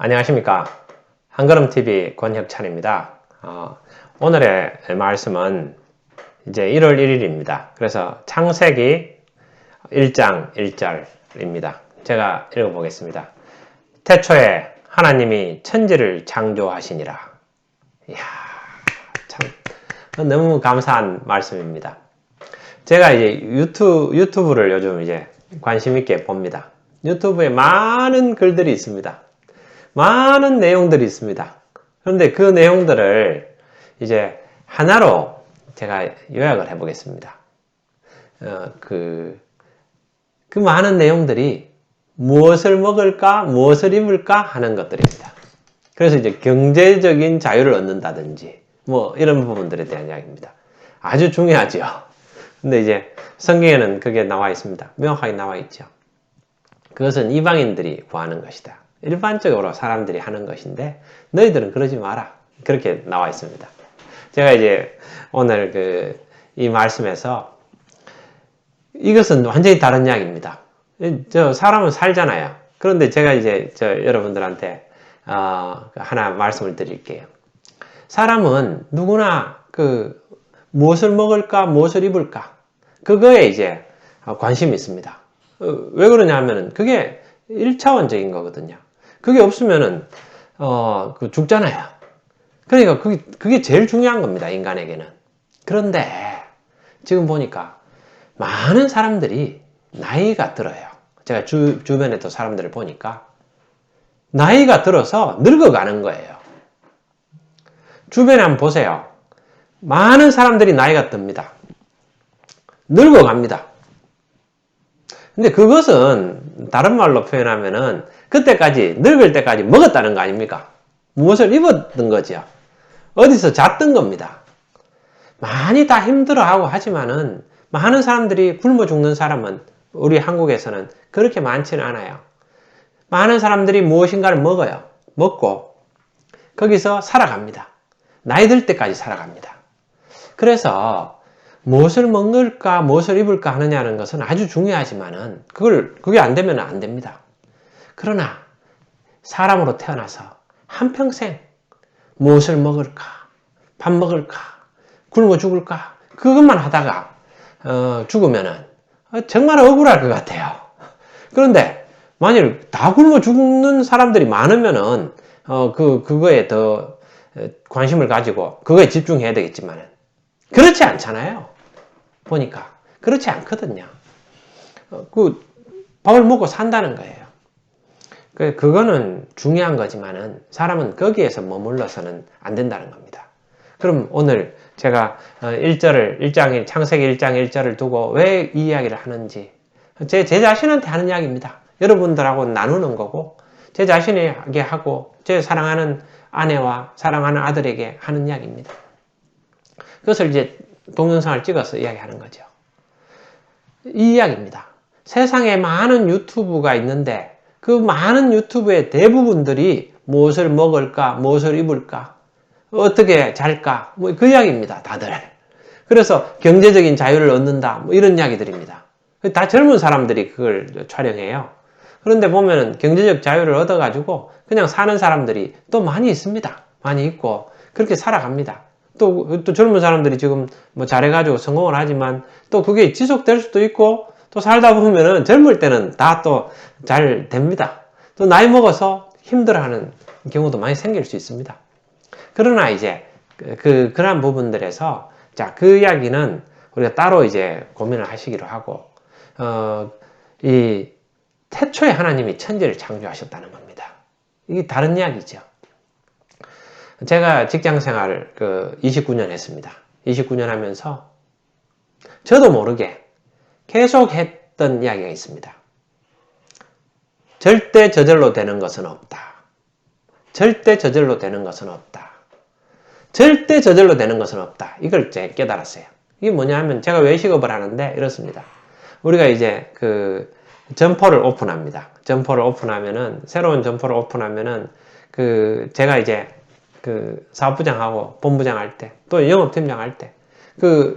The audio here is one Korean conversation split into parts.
안녕하십니까. 한걸음TV 권혁찬입니다. 오늘의 말씀은 이제 1월 1일입니다. 그래서 창세기 1장 1절입니다. 제가 읽어보겠습니다. 태초에 하나님이 천지를 창조하시니라. 이야, 참 너무 감사한 말씀입니다. 제가 이제 유튜브를 요즘 이제 관심 있게 봅니다. 유튜브에 많은 글들이 있습니다. 많은 내용들이 있습니다. 그런데 그 내용들을 이제 하나로 제가 요약을 해 보겠습니다. 그 많은 내용들이 무엇을 먹을까, 무엇을 입을까 하는 것들입니다. 그래서 이제 경제적인 자유를 얻는다든지 뭐 이런 부분들에 대한 이야기입니다. 아주 중요하죠. 근데 이제 성경에는 그게 나와 있습니다. 명확하게 나와 있죠. 그것은 이방인들이 구하는 것이다. 일반적으로 사람들이 하는 것인데 너희들은 그러지 마라. 그렇게 나와 있습니다. 제가 이제 오늘 이 말씀에서 이것은 완전히 다른 이야기입니다. 사람은 살잖아요. 그런데 제가 이제 여러분들한테 하나 말씀을 드릴게요. 사람은 누구나 무엇을 먹을까, 무엇을 입을까 그거에 이제 관심이 있습니다. 왜 그러냐면은 그게 1차원적인 거거든요. 그게 없으면은 죽잖아요. 그러니까 그게 제일 중요한 겁니다. 인간에게는. 그런데 지금 보니까 많은 사람들이 나이가 들어요. 제가 주변에 또 사람들을 보니까 나이가 들어서 늙어가는 거예요. 주변에 한번 보세요. 많은 사람들이 나이가 듭니다. 늙어갑니다. 근데 그것은 다른 말로 표현하면은 그때까지 늙을 때까지 먹었다는 거 아닙니까? 무엇을 입었던 거죠. 어디서 잤던 겁니다. 많이 다 힘들어하고 하지만은 많은 사람들이 굶어 죽는 사람은 우리 한국에서는 그렇게 많지는 않아요. 많은 사람들이 무엇인가를 먹어요. 먹고 거기서 살아갑니다. 나이 들 때까지 살아갑니다. 그래서 무엇을 먹을까, 무엇을 입을까 하느냐는 것은 아주 중요하지만은 그게 안 되면 안 됩니다. 그러나 사람으로 태어나서 한평생 무엇을 먹을까, 밥 먹을까, 굶어 죽을까 그것만 하다가 죽으면은 정말 억울할 것 같아요. 그런데 만일 다 굶어 죽는 사람들이 많으면은 그거에 더 관심을 가지고 그거에 집중해야 되겠지만은 그렇지 않잖아요. 보니까 그렇지 않거든요. 밥을 먹고 산다는 거예요. 그거는 중요한 거지만은 사람은 거기에서 머물러서는 안 된다는 겁니다. 그럼 오늘 제가 창세기 1장 1절을 두고 왜 이 이야기를 하는지 제 자신한테 하는 이야기입니다. 여러분들하고 나누는 거고 제 자신에게 하고 제 사랑하는 아내와 사랑하는 아들에게 하는 이야기입니다. 그것을 이제 동영상을 찍어서 이야기하는 거죠. 이 이야기입니다. 세상에 많은 유튜브가 있는데 그 많은 유튜브의 대부분들이 무엇을 먹을까, 무엇을 입을까, 어떻게 잘까, 뭐 그 이야기입니다. 다들. 그래서 경제적인 자유를 얻는다, 뭐 이런 이야기들입니다. 다 젊은 사람들이 그걸 촬영해요. 그런데 보면은 경제적 자유를 얻어가지고 그냥 사는 사람들이 또 많이 있습니다. 많이 있고 그렇게 살아갑니다. 또 젊은 사람들이 지금 뭐 잘해가지고 성공을 하지만 또 그게 지속될 수도 있고 또 살다 보면은 젊을 때는 다 또 잘 됩니다. 또 나이 먹어서 힘들어하는 경우도 많이 생길 수 있습니다. 그러나 이제 그러한 부분들에서 자, 그 이야기는 우리가 따로 이제 고민을 하시기로 하고 이 태초에 하나님이 천지를 창조하셨다는 겁니다. 이게 다른 이야기죠. 제가 직장생활 29년 했습니다. 29년 하면서 저도 모르게 계속 했던 이야기가 있습니다. 절대 저절로 되는 것은 없다. 절대 저절로 되는 것은 없다. 절대 저절로 되는 것은 없다. 이걸 제가 깨달았어요. 이게 뭐냐 하면 제가 외식업을 하는데 이렇습니다. 우리가 이제 점포를 오픈합니다. 점포를 오픈하면은 새로운 점포를 오픈하면은 제가 이제 사업부장하고 본부장 할 때, 또 영업팀장 할 때,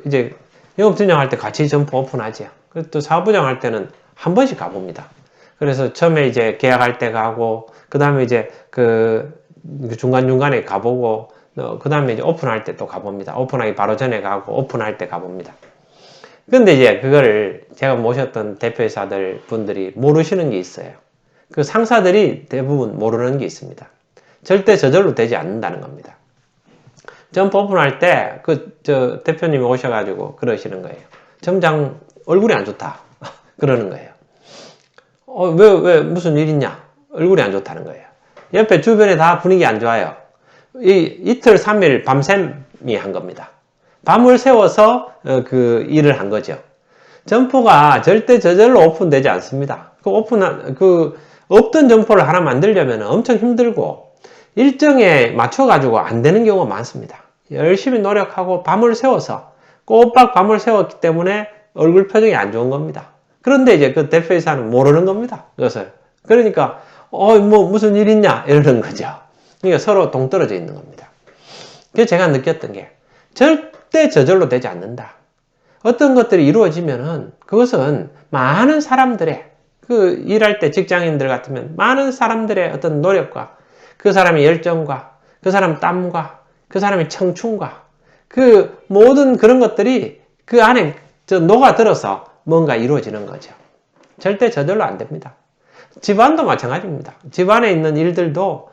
이제 영업팀장 할 때 같이 점포 오픈하죠. 또 사업부장 할 때는 한 번씩 가봅니다. 그래서 처음에 이제 계약할 때 가고, 그 다음에 이제 중간중간에 가보고, 그 다음에 이제 오픈할 때 또 가봅니다. 오픈하기 바로 전에 가고, 오픈할 때 가봅니다. 근데 이제 그거를 제가 모셨던 대표이사들 분들이 모르시는 게 있어요. 그 상사들이 대부분 모르는 게 있습니다. 절대 저절로 되지 않는다는 겁니다. 점프 오픈할 때 대표님이 오셔가지고 그러시는 거예요. 점장 얼굴이 안 좋다. 그러는 거예요. 왜 무슨 일 있냐? 얼굴이 안 좋다는 거예요. 옆에 주변에 다 분위기 안 좋아요. 이틀 3일 밤샘이 한 겁니다. 밤을 새워서 그 일을 한 거죠. 점포가 절대 저절로 오픈되지 않습니다. 없던 점포를 하나 만들려면 엄청 힘들고 일정에 맞춰가지고 안 되는 경우가 많습니다. 열심히 노력하고 밤을 새워서 꼬박 밤을 새웠기 때문에 얼굴 표정이 안 좋은 겁니다. 그런데 이제 그 대표이사는 모르는 겁니다. 그것을. 그러니까 무슨 일 있냐 이러는 거죠. 그러니까 서로 동떨어져 있는 겁니다. 그래서 제가 느꼈던 게 절대 저절로 되지 않는다. 어떤 것들이 이루어지면은 그것은 많은 사람들의 일할 때 직장인들 같으면 많은 사람들의 어떤 노력과 그 사람의 열정과 그 사람 땀과 그 사람의 청춘과 그 모든 그런 것들이 그 안에 녹아들어서 뭔가 이루어지는 거죠. 절대 저절로 안 됩니다. 집안도 마찬가지입니다. 집안에 있는 일들도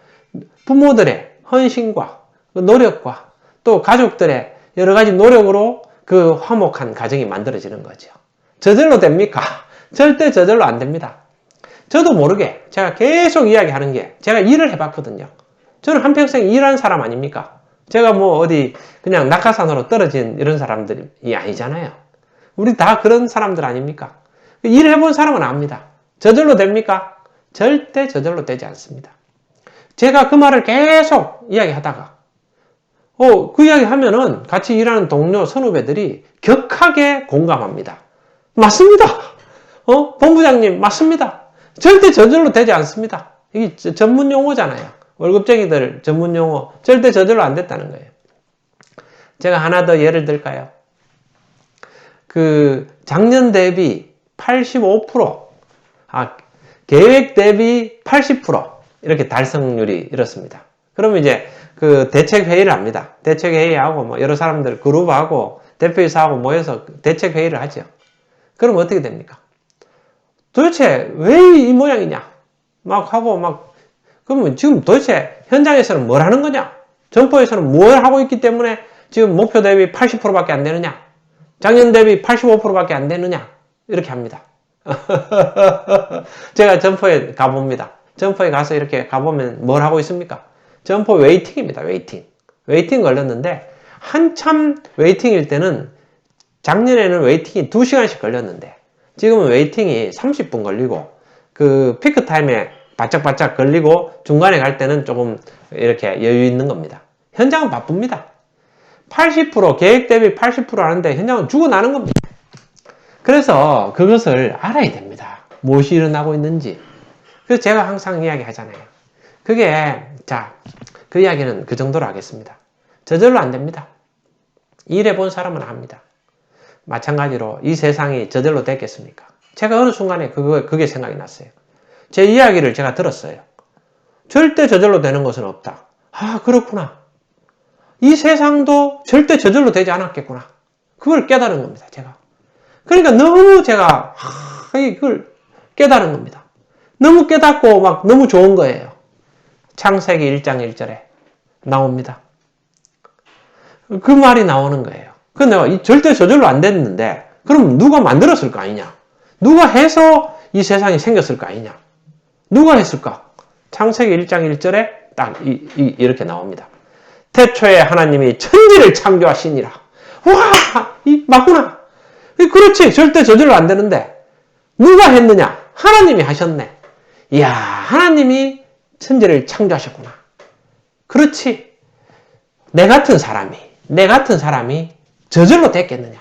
부모들의 헌신과 노력과 또 가족들의 여러 가지 노력으로 그 화목한 가정이 만들어지는 거죠. 저절로 됩니까? 절대 저절로 안 됩니다. 저도 모르게 제가 계속 이야기하는 게 제가 일을 해봤거든요. 저는 한평생 일한 사람 아닙니까? 제가 어디 그냥 낙하산으로 떨어진 이런 사람들이 아니잖아요. 우리 다 그런 사람들 아닙니까? 일해본 사람은 압니다. 저절로 됩니까? 절대 저절로 되지 않습니다. 제가 그 말을 계속 이야기하다가 그 이야기 하면은 같이 일하는 동료 선후배들이 격하게 공감합니다. 맞습니다. 본부장님 맞습니다. 절대 저절로 되지 않습니다. 이게 전문 용어잖아요. 월급쟁이들 전문 용어. 절대 저절로 안 됐다는 거예요. 제가 하나 더 예를 들까요? 작년 대비 85%, 계획 대비 80% 이렇게 달성률이 이렇습니다. 그러면 이제 대책 회의를 합니다. 대책 회의하고 여러 사람들 그룹하고 대표이사하고 모여서 대책 회의를 하죠. 그럼 어떻게 됩니까? 도대체 왜 이 모양이냐? 그러면 지금 도대체 현장에서는 뭘 하는 거냐? 점포에서는 뭘 하고 있기 때문에 지금 목표 대비 80%밖에 안 되느냐? 작년 대비 85%밖에 안 되느냐? 이렇게 합니다. 제가 점포에 가봅니다. 점포에 가서 이렇게 가보면 뭘 하고 있습니까? 점포 웨이팅입니다. 웨이팅 걸렸는데 한참 웨이팅일 때는 작년에는 웨이팅이 2시간씩 걸렸는데 지금은 웨이팅이 30분 걸리고 피크 타임에 바짝바짝 걸리고 중간에 갈 때는 조금 이렇게 여유 있는 겁니다. 현장은 바쁩니다. 80% 계획 대비 80% 하는데 현장은 죽어나는 겁니다. 그래서 그것을 알아야 됩니다. 무엇이 일어나고 있는지. 그래서 제가 항상 이야기 하잖아요. 그 이야기는 그 정도로 하겠습니다. 저절로 안 됩니다. 일해본 사람은 압니다. 마찬가지로 이 세상이 저절로 됐겠습니까? 제가 어느 순간에 그게 생각이 났어요. 제 이야기를 제가 들었어요. 절대 저절로 되는 것은 없다. 그렇구나. 이 세상도 절대 저절로 되지 않았겠구나. 그걸 깨달은 겁니다, 제가. 그러니까 너무 제가 그걸 깨달은 겁니다. 너무 깨닫고 너무 좋은 거예요. 창세기 1장 1절에 나옵니다. 그 말이 나오는 거예요. 내가 절대 저절로 안 됐는데 그럼 누가 만들었을 거 아니냐? 누가 해서 이 세상이 생겼을 거 아니냐? 누가 했을까? 창세기 1장 1절에 딱 이렇게 나옵니다. 태초에 하나님이 천지를 창조하시니라. 맞구나. 그렇지. 절대 저절로 안 되는데 누가 했느냐? 하나님이 하셨네. 이야, 하나님이 천지를 창조하셨구나. 그렇지. 내 같은 사람이 저절로 됐겠느냐?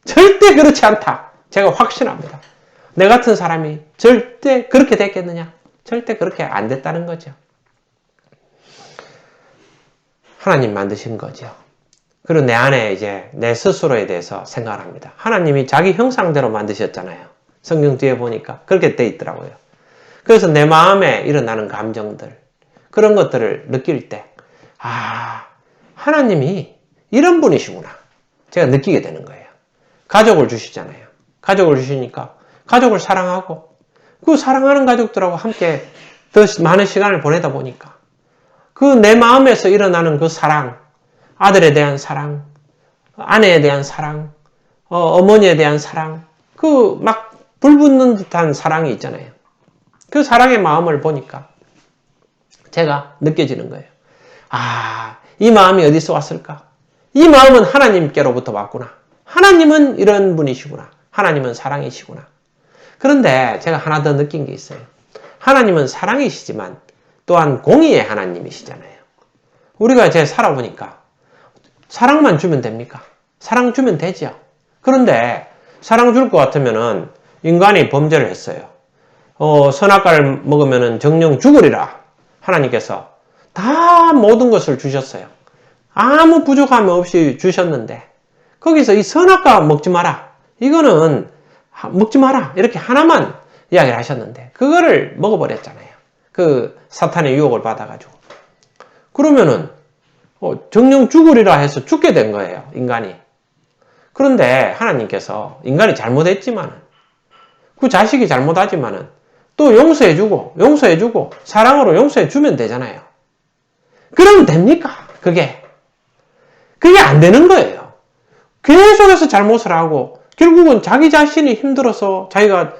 절대 그렇지 않다. 제가 확신합니다. 내 같은 사람이 절대 그렇게 됐겠느냐? 절대 그렇게 안 됐다는 거죠. 하나님 만드신 거죠. 그리고 내 안에 이제 내 스스로에 대해서 생각을 합니다. 하나님이 자기 형상대로 만드셨잖아요. 성경 뒤에 보니까 그렇게 돼 있더라고요. 그래서 내 마음에 일어나는 감정들, 그런 것들을 느낄 때, 아, 하나님이 이런 분이시구나. 제가 느끼게 되는 거예요. 가족을 주시잖아요. 가족을 주시니까 가족을 사랑하고 그 사랑하는 가족들하고 함께 더 많은 시간을 보내다 보니까 그 내 마음에서 일어나는 그 사랑, 아들에 대한 사랑, 아내에 대한 사랑, 어머니에 대한 사랑, 그 막 불붙는 듯한 사랑이 있잖아요. 그 사랑의 마음을 보니까 제가 느껴지는 거예요. 아, 이 마음이 어디서 왔을까? 이 마음은 하나님께로부터 왔구나. 하나님은 이런 분이시구나. 하나님은 사랑이시구나. 그런데 제가 하나 더 느낀 게 있어요. 하나님은 사랑이시지만 또한 공의의 하나님이시잖아요. 우리가 이제 살아보니까 사랑만 주면 됩니까? 사랑 주면 되죠. 그런데 사랑 줄 것 같으면은 인간이 범죄를 했어요. 선악과를 먹으면은 정령 죽으리라. 하나님께서 다 모든 것을 주셨어요. 아무 부족함 없이 주셨는데 거기서 이 선악과 먹지 마라. 이거는 먹지 마라. 이렇게 하나만 이야기를 하셨는데 그거를 먹어버렸잖아요. 그 사탄의 유혹을 받아가지고. 그러면은 정령 죽으리라 해서 죽게 된 거예요. 인간이. 그런데 하나님께서 인간이 잘못했지만은 그 자식이 잘못하지만은 또 용서해주고 사랑으로 용서해주면 되잖아요. 그러면 됩니까? 그게 안 되는 거예요. 계속해서 잘못을 하고 결국은 자기 자신이 힘들어서 자기가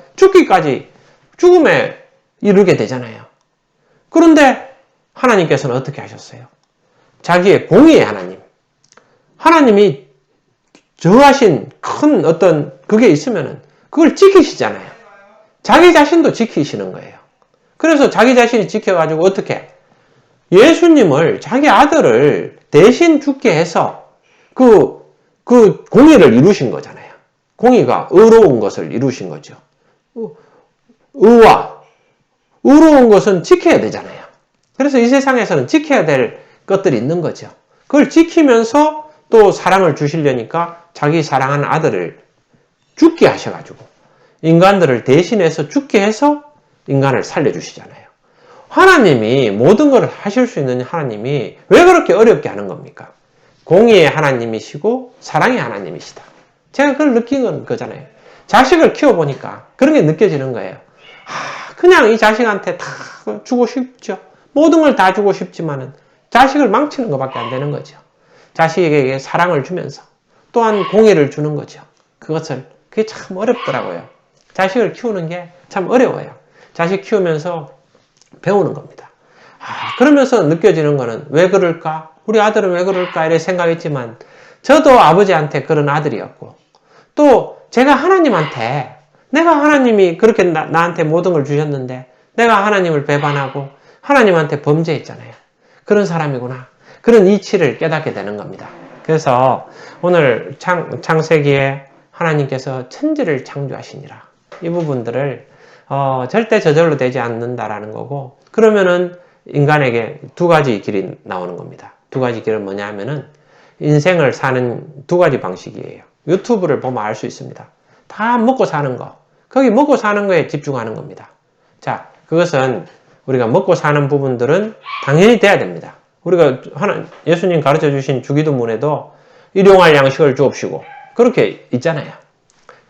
죽음에 이르게 되잖아요. 그런데 하나님께서는 어떻게 하셨어요? 자기의 공의의 하나님이 정하신 큰 어떤 그게 있으면은 그걸 지키시잖아요. 자기 자신도 지키시는 거예요. 그래서 자기 자신이 지켜가지고 어떻게 예수님을 자기 아들을 대신 죽게 해서 그 공의를 이루신 거잖아요. 공의가 의로운 것을 이루신 거죠. 의로운 것은 지켜야 되잖아요. 그래서 이 세상에서는 지켜야 될 것들이 있는 거죠. 그걸 지키면서 또 사랑을 주시려니까 자기 사랑하는 아들을 죽게 하셔가지고 인간들을 대신해서 죽게 해서 인간을 살려주시잖아요. 하나님이 모든 것을 하실 수 있는 하나님이 왜 그렇게 어렵게 하는 겁니까? 공의의 하나님이시고 사랑의 하나님이시다. 제가 그걸 느낀 거잖아요. 자식을 키워보니까 그런 게 느껴지는 거예요. 그냥 이 자식한테 다 주고 싶죠. 모든 걸 다 주고 싶지만은 자식을 망치는 것밖에 안 되는 거죠. 자식에게 사랑을 주면서 또한 공의를 주는 거죠. 그게 참 어렵더라고요. 자식을 키우는 게 참 어려워요. 자식 키우면서 배우는 겁니다. 그러면서 느껴지는 거는 왜 그럴까? 우리 아들은 왜 그럴까? 이렇게 생각했지만 저도 아버지한테 그런 아들이었고 또 제가 내가 하나님이 그렇게 나한테 모든 걸 주셨는데 내가 하나님을 배반하고 하나님한테 범죄했잖아요. 그런 사람이구나. 그런 이치를 깨닫게 되는 겁니다. 그래서 오늘 창세기에 하나님께서 천지를 창조하시니라. 이 부분들을 절대 저절로 되지 않는다라는 거고 그러면은 인간에게 두 가지 길이 나오는 겁니다. 두 가지 길은 뭐냐 하면은 인생을 사는 두 가지 방식이에요. 유튜브를 보면 알 수 있습니다. 다 먹고 사는 거. 거기 먹고 사는 거에 집중하는 겁니다. 자, 그것은 우리가 먹고 사는 부분들은 당연히 돼야 됩니다. 우리가 예수님 가르쳐 주신 주기도문에도 일용할 양식을 주옵시고 그렇게 있잖아요.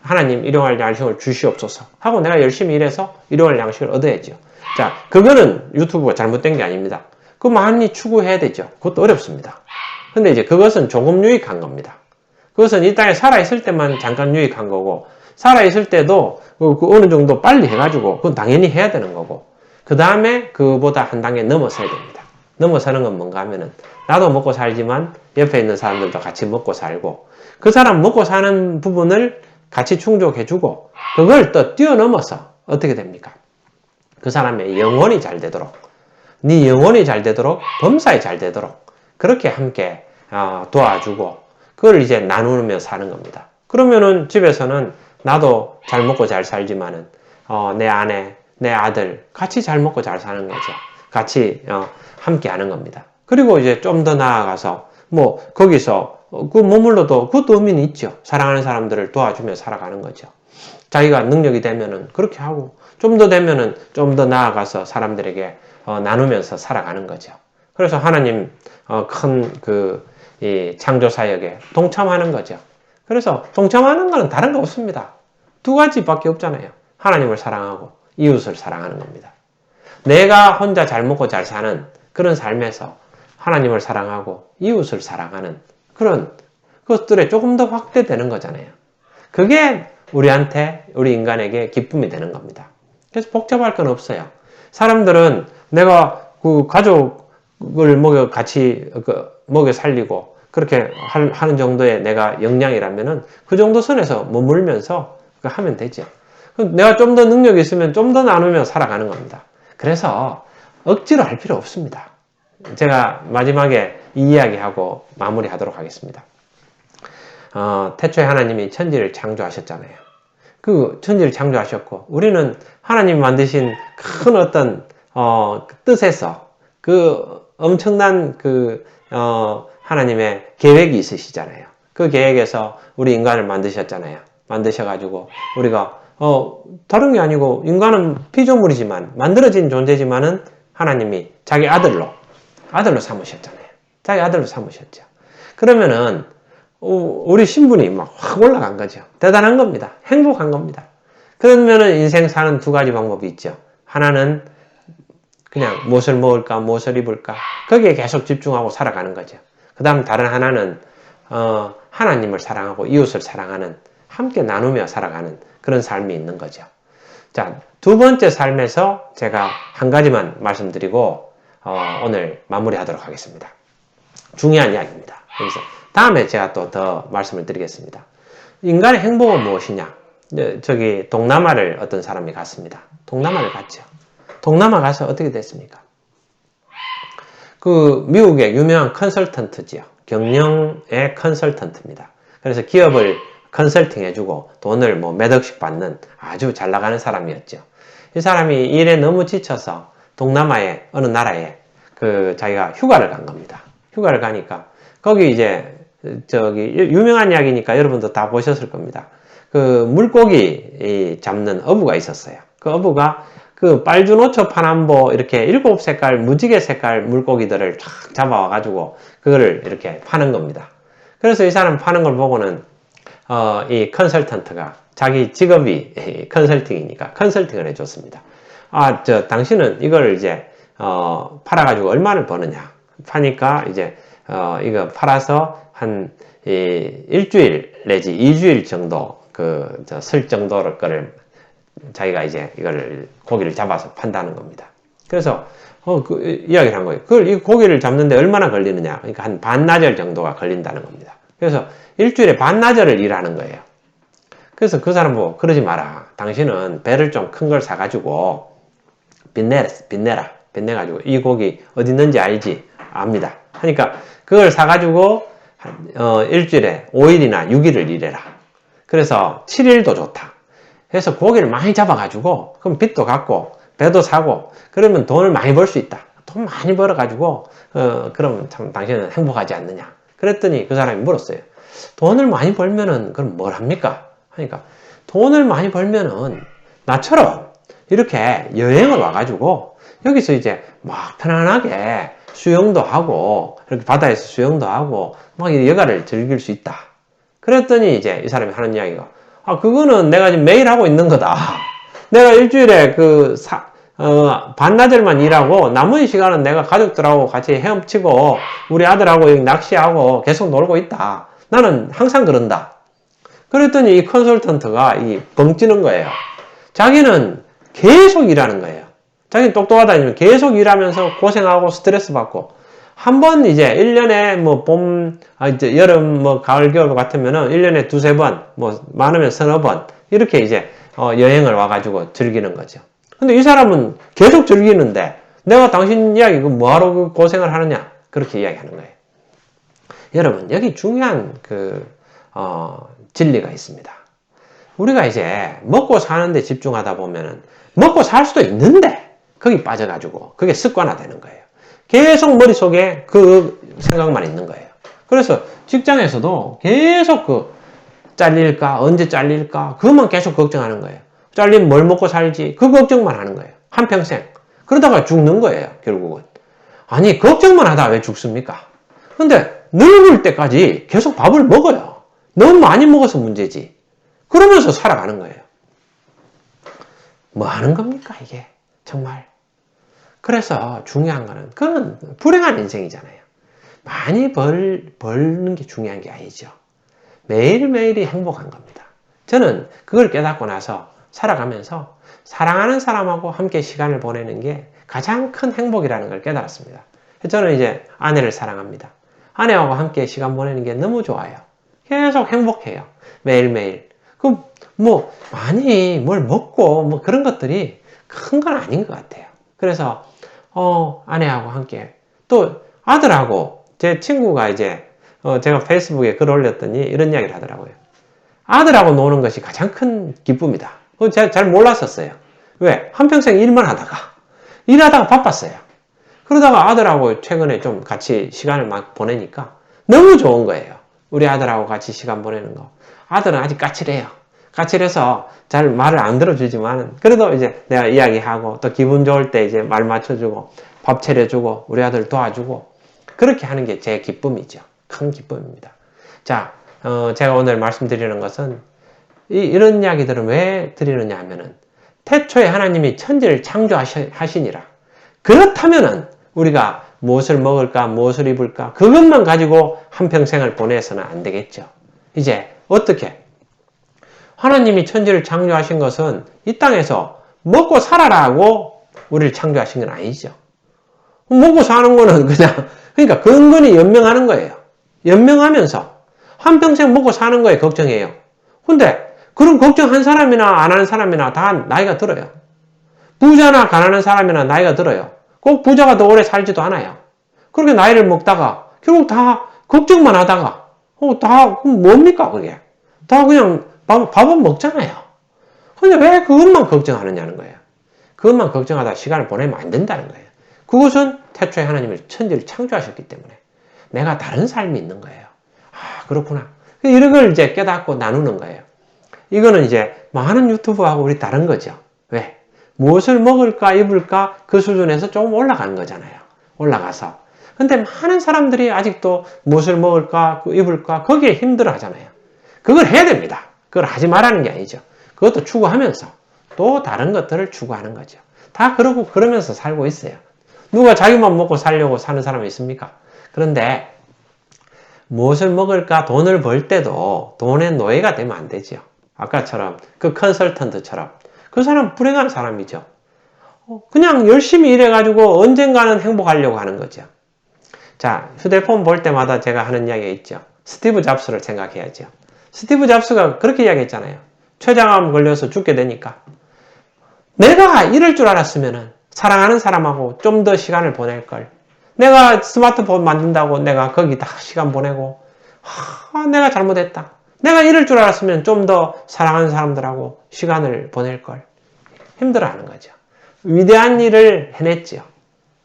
하나님 일용할 양식을 주시옵소서 하고 내가 열심히 일해서 일용할 양식을 얻어야죠. 자, 그거는 유튜브가 잘못된 게 아닙니다. 그거 많이 추구해야 되죠. 그것도 어렵습니다. 근데 이제 그것은 조금 유익한 겁니다. 그것은 이 땅에 살아있을 때만 잠깐 유익한 거고 살아있을 때도 그 어느 정도 빨리 해가지고 그건 당연히 해야 되는 거고 그 다음에 그보다 한 단계 넘어서야 됩니다. 넘어서는 건 뭔가 하면은 나도 먹고 살지만 옆에 있는 사람들도 같이 먹고 살고 그 사람 먹고 사는 부분을 같이 충족해주고 그걸 또 뛰어넘어서 어떻게 됩니까? 그 사람의 영혼이 잘 되도록 네 영혼이 잘 되도록 범사에 잘 되도록 그렇게 함께 도와주고 그걸 이제 나누며 사는 겁니다. 그러면은 집에서는 나도 잘 먹고 잘 살지만은 내 아내, 내 아들 같이 잘 먹고 잘 사는 거죠. 같이 함께 하는 겁니다. 그리고 이제 좀 더 나아가서 뭐 거기서 그 머물러도 그것도 의미는 있죠. 사랑하는 사람들을 도와주며 살아가는 거죠. 자기가 능력이 되면은 그렇게 하고 좀 더 되면은 좀 더 나아가서 사람들에게 나누면서 살아가는 거죠. 그래서 하나님 큰 이 창조 사역에 동참하는 거죠. 그래서 동참하는 거는 다른 거 없습니다. 두 가지밖에 없잖아요. 하나님을 사랑하고 이웃을 사랑하는 겁니다. 내가 혼자 잘 먹고 잘 사는 그런 삶에서 하나님을 사랑하고 이웃을 사랑하는 그런 것들에 조금 더 확대되는 거잖아요. 그게 우리한테, 우리 인간에게 기쁨이 되는 겁니다. 그래서 복잡할 건 없어요. 사람들은 내가 그 가족을 같이 먹여 살리고 그렇게 하는 정도의 내가 역량이라면은 그 정도 선에서 머물면서 하면 되죠. 내가 좀 더 능력이 있으면 좀 더 나누며 살아가는 겁니다. 그래서 억지로 할 필요 없습니다. 제가 마지막에 이 이야기하고 마무리하도록 하겠습니다. 태초에 하나님이 천지를 창조하셨잖아요. 그 천지를 창조하셨고 우리는 하나님 만드신 큰 어떤 뜻에서 그 엄청난 하나님의 계획이 있으시잖아요. 그 계획에서 우리 인간을 만드셨잖아요. 만드셔가지고 우리가 다른 게 아니고 인간은 피조물이지만 만들어진 존재지만은 하나님이 자기 아들로 삼으셨잖아요. 자기 아들로 삼으셨죠. 그러면은 우리 신분이 막 확 올라간 거죠. 대단한 겁니다. 행복한 겁니다. 그러면은 인생 사는 두 가지 방법이 있죠. 하나는 그냥 무엇을 먹을까, 무엇을 입을까 거기에 계속 집중하고 살아가는 거죠. 그 다음 다른 하나는 하나님을 사랑하고 이웃을 사랑하는 함께 나누며 살아가는 그런 삶이 있는 거죠. 자, 두 번째 삶에서 제가 한 가지만 말씀드리고 오늘 마무리하도록 하겠습니다. 중요한 이야기입니다. 그래서 다음에 제가 또 더 말씀을 드리겠습니다. 인간의 행복은 무엇이냐? 저기 동남아를 어떤 사람이 갔습니다. 동남아를 갔죠. 동남아 가서 어떻게 됐습니까? 그 미국의 유명한 컨설턴트지요. 경영의 컨설턴트입니다. 그래서 기업을 컨설팅 해주고 돈을 몇 억씩 받는 아주 잘 나가는 사람이었죠. 이 사람이 일에 너무 지쳐서 동남아의 어느 나라에 자기가 휴가를 간 겁니다. 휴가를 가니까 거기 이제 저기 유명한 이야기니까 여러분도 다 보셨을 겁니다. 그 물고기 잡는 어부가 있었어요. 그 어부가 그 빨주노초 파남보 이렇게 7색깔 무지개 색깔 물고기들을 쫙 잡아와가지고 그거를 이렇게 파는 겁니다. 그래서 이 사람 파는 걸 보고는 이 컨설턴트가 자기 직업이 컨설팅이니까 컨설팅을 해줬습니다. 당신은 이걸 이제 팔아가지고 얼마를 버느냐? 파니까 이제 이거 팔아서 한 일주일 내지 2주일 정도 쓸 정도를 거를 자기가 이제 이걸 고기를 잡아서 판다는 겁니다. 그래서 이야기를 한 거예요. 이 고기를 잡는데 얼마나 걸리느냐? 그러니까 한 반나절 정도가 걸린다는 겁니다. 그래서 일주일에 반나절을 일하는 거예요. 그래서 그 사람 보고 그러지 마라. 당신은 배를 좀 큰 걸 사가지고 빚내가지고 이 고기 어디 있는지 알지? 압니다. 그러니까 그걸 사가지고 일주일에 5일이나 6일을 일해라. 그래서 7일도 좋다. 그래서 고기를 많이 잡아가지고 그럼 빚도 갚고 배도 사고 그러면 돈을 많이 벌 수 있다. 돈 많이 벌어가지고 그러면 참 당신은 행복하지 않느냐. 그랬더니 그 사람이 물었어요. 돈을 많이 벌면은 그럼 뭘 합니까? 하니까 돈을 많이 벌면은 나처럼 이렇게 여행을 와가지고 여기서 이제 막 편안하게 수영도 하고 이렇게 바다에서 수영도 하고 막 여가를 즐길 수 있다. 그랬더니 이제 이 사람이 하는 이야기가 그거는 내가 지금 매일 하고 있는 거다. 내가 일주일에 반나절만 일하고 남은 시간은 내가 가족들하고 같이 헤엄치고 우리 아들하고 여기 낚시하고 계속 놀고 있다. 나는 항상 그런다. 그랬더니 이 컨설턴트가 벙찌는 거예요. 자기는 계속 일하는 거예요. 자기는 똑똑하다니면 계속 일하면서 고생하고 스트레스 받고 한번 이제 1년에 봄, 이제 여름, 가을, 겨울 같으면은 1년에 두세 번, 많으면 서너 번 이렇게 이제 여행을 와가지고 즐기는 거죠. 근데 이 사람은 계속 즐기는데 내가 당신 이야기 뭐하러 고생을 하느냐 그렇게 이야기하는 거예요. 여러분 여기 중요한 진리가 있습니다. 우리가 이제 먹고 사는데 집중하다 보면은 먹고 살 수도 있는데 거기 빠져가지고 그게 습관화되는 거예요. 계속 머릿속에 그 생각만 있는 거예요. 그래서 직장에서도 계속 잘릴까 언제 잘릴까 그것만 계속 걱정하는 거예요. 잘리면 뭘 먹고 살지? 그 걱정만 하는 거예요. 한평생. 그러다가 죽는 거예요, 결국은. 아니, 걱정만 하다 왜 죽습니까? 근데 늙을 때까지 계속 밥을 먹어요. 너무 많이 먹어서 문제지. 그러면서 살아가는 거예요. 뭐 하는 겁니까, 이게? 정말. 그래서 중요한 거는, 그건 불행한 인생이잖아요. 많이 벌는 게 중요한 게 아니죠. 매일매일이 행복한 겁니다. 저는 그걸 깨닫고 나서 살아가면서 사랑하는 사람하고 함께 시간을 보내는 게 가장 큰 행복이라는 걸 깨달았습니다. 저는 이제 아내를 사랑합니다. 아내하고 함께 시간 보내는 게 너무 좋아요. 계속 행복해요. 매일매일. 많이 뭘 먹고 뭐 그런 것들이 큰 건 아닌 것 같아요. 그래서, 아내하고 함께 또 아들하고 제 친구가 이제, 제가 페이스북에 글 올렸더니 이런 이야기를 하더라고요. 아들하고 노는 것이 가장 큰 기쁨이다. 제가 잘 몰랐었어요. 왜? 한평생 일만 하다가, 일하다가 바빴어요. 그러다가 아들하고 최근에 좀 같이 시간을 막 보내니까 너무 좋은 거예요. 우리 아들하고 같이 시간 보내는 거. 아들은 아직 까칠해요. 까칠해서 잘 말을 안 들어주지만, 그래도 이제 내가 이야기하고, 또 기분 좋을 때 이제 말 맞춰주고, 밥 차려주고, 우리 아들 도와주고, 그렇게 하는 게 제 기쁨이죠. 큰 기쁨입니다. 자, 제가 오늘 말씀드리는 것은, 이런 이야기들은 왜 드리느냐 하면은, 태초에 하나님이 천지를 창조하시니라. 그렇다면은, 우리가 무엇을 먹을까, 무엇을 입을까, 그것만 가지고 한평생을 보내서는 안 되겠죠. 이제, 어떻게? 하나님이 천지를 창조하신 것은 이 땅에서 먹고 살아라고 우리를 창조하신 건 아니죠. 먹고 사는 거는 그러니까 근근히 연명하는 거예요. 연명하면서 한평생 먹고 사는 거에 걱정해요. 근데 그런 걱정한 사람이나 안 하는 사람이나 다 나이가 들어요. 부자나 가난한 사람이나 나이가 들어요. 꼭 부자가 더 오래 살지도 않아요. 그렇게 나이를 먹다가 결국 다 걱정만 하다가 그럼 뭡니까 그게? 다 그냥 밥은 먹잖아요. 근데 왜 그것만 걱정하느냐는 거예요. 그것만 걱정하다 시간을 보내면 안 된다는 거예요. 그것은 태초에 하나님이 천지를 창조하셨기 때문에 내가 다른 삶이 있는 거예요. 아, 그렇구나. 이런 걸 이제 깨닫고 나누는 거예요. 이거는 이제 많은 유튜브하고 우리 다른 거죠. 왜? 무엇을 먹을까, 입을까, 그 수준에서 조금 올라가는 거잖아요. 올라가서. 근데 많은 사람들이 아직도 무엇을 먹을까, 입을까, 거기에 힘들어 하잖아요. 그걸 해야 됩니다. 그걸 하지 말라는 게 아니죠. 그것도 추구하면서 또 다른 것들을 추구하는 거죠. 다 그러면서 살고 있어요. 누가 자기만 먹고 살려고 사는 사람이 있습니까? 그런데 무엇을 먹을까 돈을 벌 때도 돈의 노예가 되면 안 되죠. 아까처럼 그 컨설턴트처럼 그 사람 불행한 사람이죠. 그냥 열심히 일해가지고 언젠가는 행복하려고 하는 거죠. 자, 휴대폰 볼 때마다 제가 하는 이야기가 있죠. 스티브 잡스를 생각해야죠. 스티브 잡스가 그렇게 이야기했잖아요. 췌장암 걸려서 죽게 되니까 내가 이럴 줄 알았으면 사랑하는 사람하고 좀 더 시간을 보낼 걸. 내가 스마트폰 만든다고 내가 거기 다 시간 보내고 내가 잘못했다. 내가 이럴 줄 알았으면 좀 더 사랑하는 사람들하고 시간을 보낼 걸. 힘들어하는 거죠. 위대한 일을 해냈죠.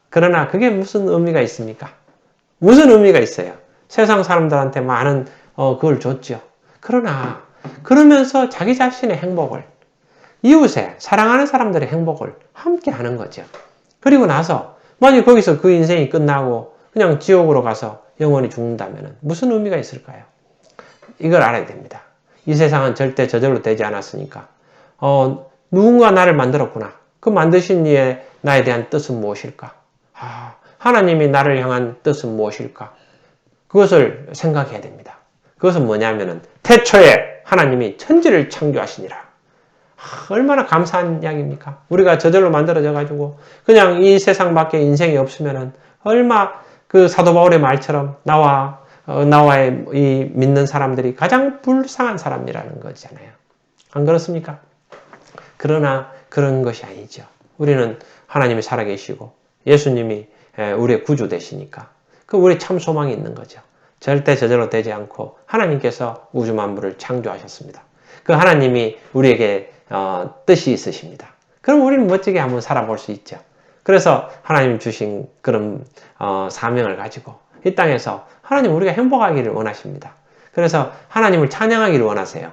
그러나 그게 무슨 의미가 있습니까? 무슨 의미가 있어요? 세상 사람들한테 많은 그걸 줬죠. 그러나 그러면서 자기 자신의 행복을, 이웃에 사랑하는 사람들의 행복을 함께 하는 거죠. 그리고 나서 만약 거기서 그 인생이 끝나고 그냥 지옥으로 가서 영원히 죽는다면 무슨 의미가 있을까요? 이걸 알아야 됩니다. 이 세상은 절대 저절로 되지 않았으니까 누군가 나를 만들었구나. 그 만드신 이의 나에 대한 뜻은 무엇일까? 하나님이 나를 향한 뜻은 무엇일까? 그것을 생각해야 됩니다. 그것은 뭐냐면은 태초에 하나님이 천지를 창조하시니라. 얼마나 감사한 이야기입니까? 우리가 저절로 만들어져 가지고 그냥 이 세상밖에 인생이 없으면은 얼마 그 사도 바울의 말처럼 나와의 이 믿는 사람들이 가장 불쌍한 사람이라는 거잖아요. 안 그렇습니까? 그러나 그런 것이 아니죠. 우리는 하나님이 살아계시고 예수님이 우리의 구주 되시니까 그 우리 참 소망이 있는 거죠. 절대 저절로 되지 않고 하나님께서 우주 만물을 창조하셨습니다. 그 하나님이 우리에게 뜻이 있으십니다. 그럼 우리는 멋지게 한번 살아볼 수 있죠. 그래서 하나님 주신 그런 사명을 가지고 이 땅에서 하나님 우리가 행복하기를 원하십니다. 그래서 하나님을 찬양하기를 원하세요.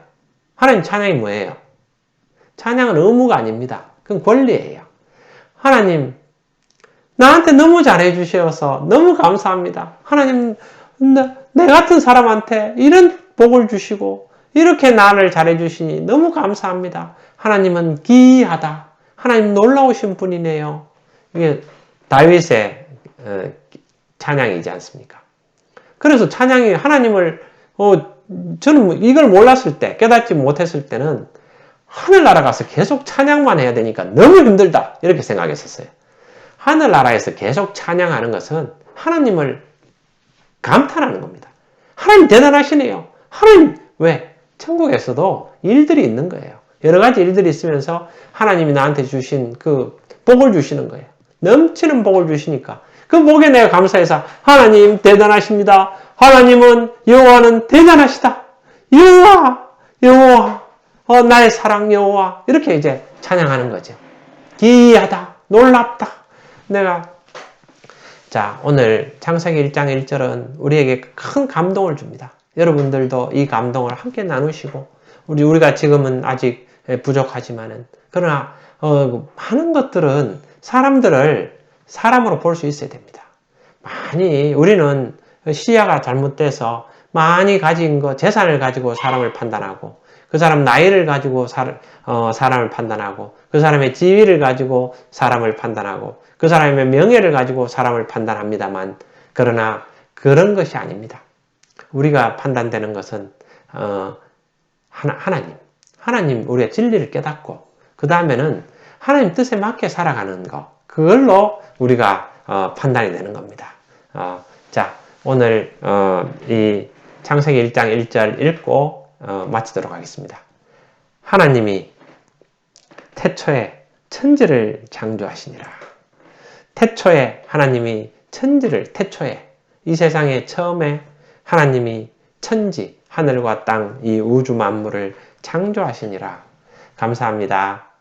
하나님 찬양이 뭐예요? 찬양은 의무가 아닙니다. 그건 권리예요. 하나님, 나한테 너무 잘해주셔서 너무 감사합니다. 하나님, 내 같은 사람한테 이런 복을 주시고 이렇게 나를 잘해주시니 너무 감사합니다. 하나님은 기이하다. 하나님 놀라우신 분이네요. 이게 다윗의 찬양이지 않습니까? 그래서 찬양이 하나님을 저는 이걸 몰랐을 때, 깨닫지 못했을 때는 하늘나라 가서 계속 찬양만 해야 되니까 너무 힘들다 이렇게 생각했었어요. 하늘나라에서 계속 찬양하는 것은 하나님을 감탄하는 겁니다. 하나님 대단하시네요. 하나님 왜? 천국에서도 일들이 있는 거예요. 여러 가지 일들이 있으면서 하나님이 나한테 주신 그 복을 주시는 거예요. 넘치는 복을 주시니까 그 복에 내가 감사해서 하나님 대단하십니다. 하나님은 여호와는 대단하시다. 여호와 나의 사랑 여호와 이렇게 이제 찬양하는 거죠. 기이하다. 놀랍다. 자, 오늘 창세기 1장 1절은 우리에게 큰 감동을 줍니다. 여러분들도 이 감동을 함께 나누시고 우리가 지금은 아직 부족하지만은 그러나 많은 것들은 사람들을 사람으로 볼 수 있어야 됩니다. 많이 우리는 시야가 잘못돼서 많이 가진 거 재산을 가지고 사람을 판단하고 그 사람 나이를 가지고 사람을 판단하고 그 사람의 지위를 가지고 사람을 판단하고 그 사람의 명예를 가지고 사람을 판단합니다만 그러나 그런 것이 아닙니다. 우리가 판단되는 것은 하나님 우리가 진리를 깨닫고 그 다음에는 하나님 뜻에 맞게 살아가는 거 그걸로 우리가 판단이 되는 겁니다. 자, 오늘 이 창세기 1장 1절 읽고 마치도록 하겠습니다. 하나님이 태초에 천지를 창조하시니라. 태초에 하나님이 천지를 태초에 이 세상에 처음에 하나님이 천지 하늘과 땅 이 우주 만물을 창조하시니라. 감사합니다.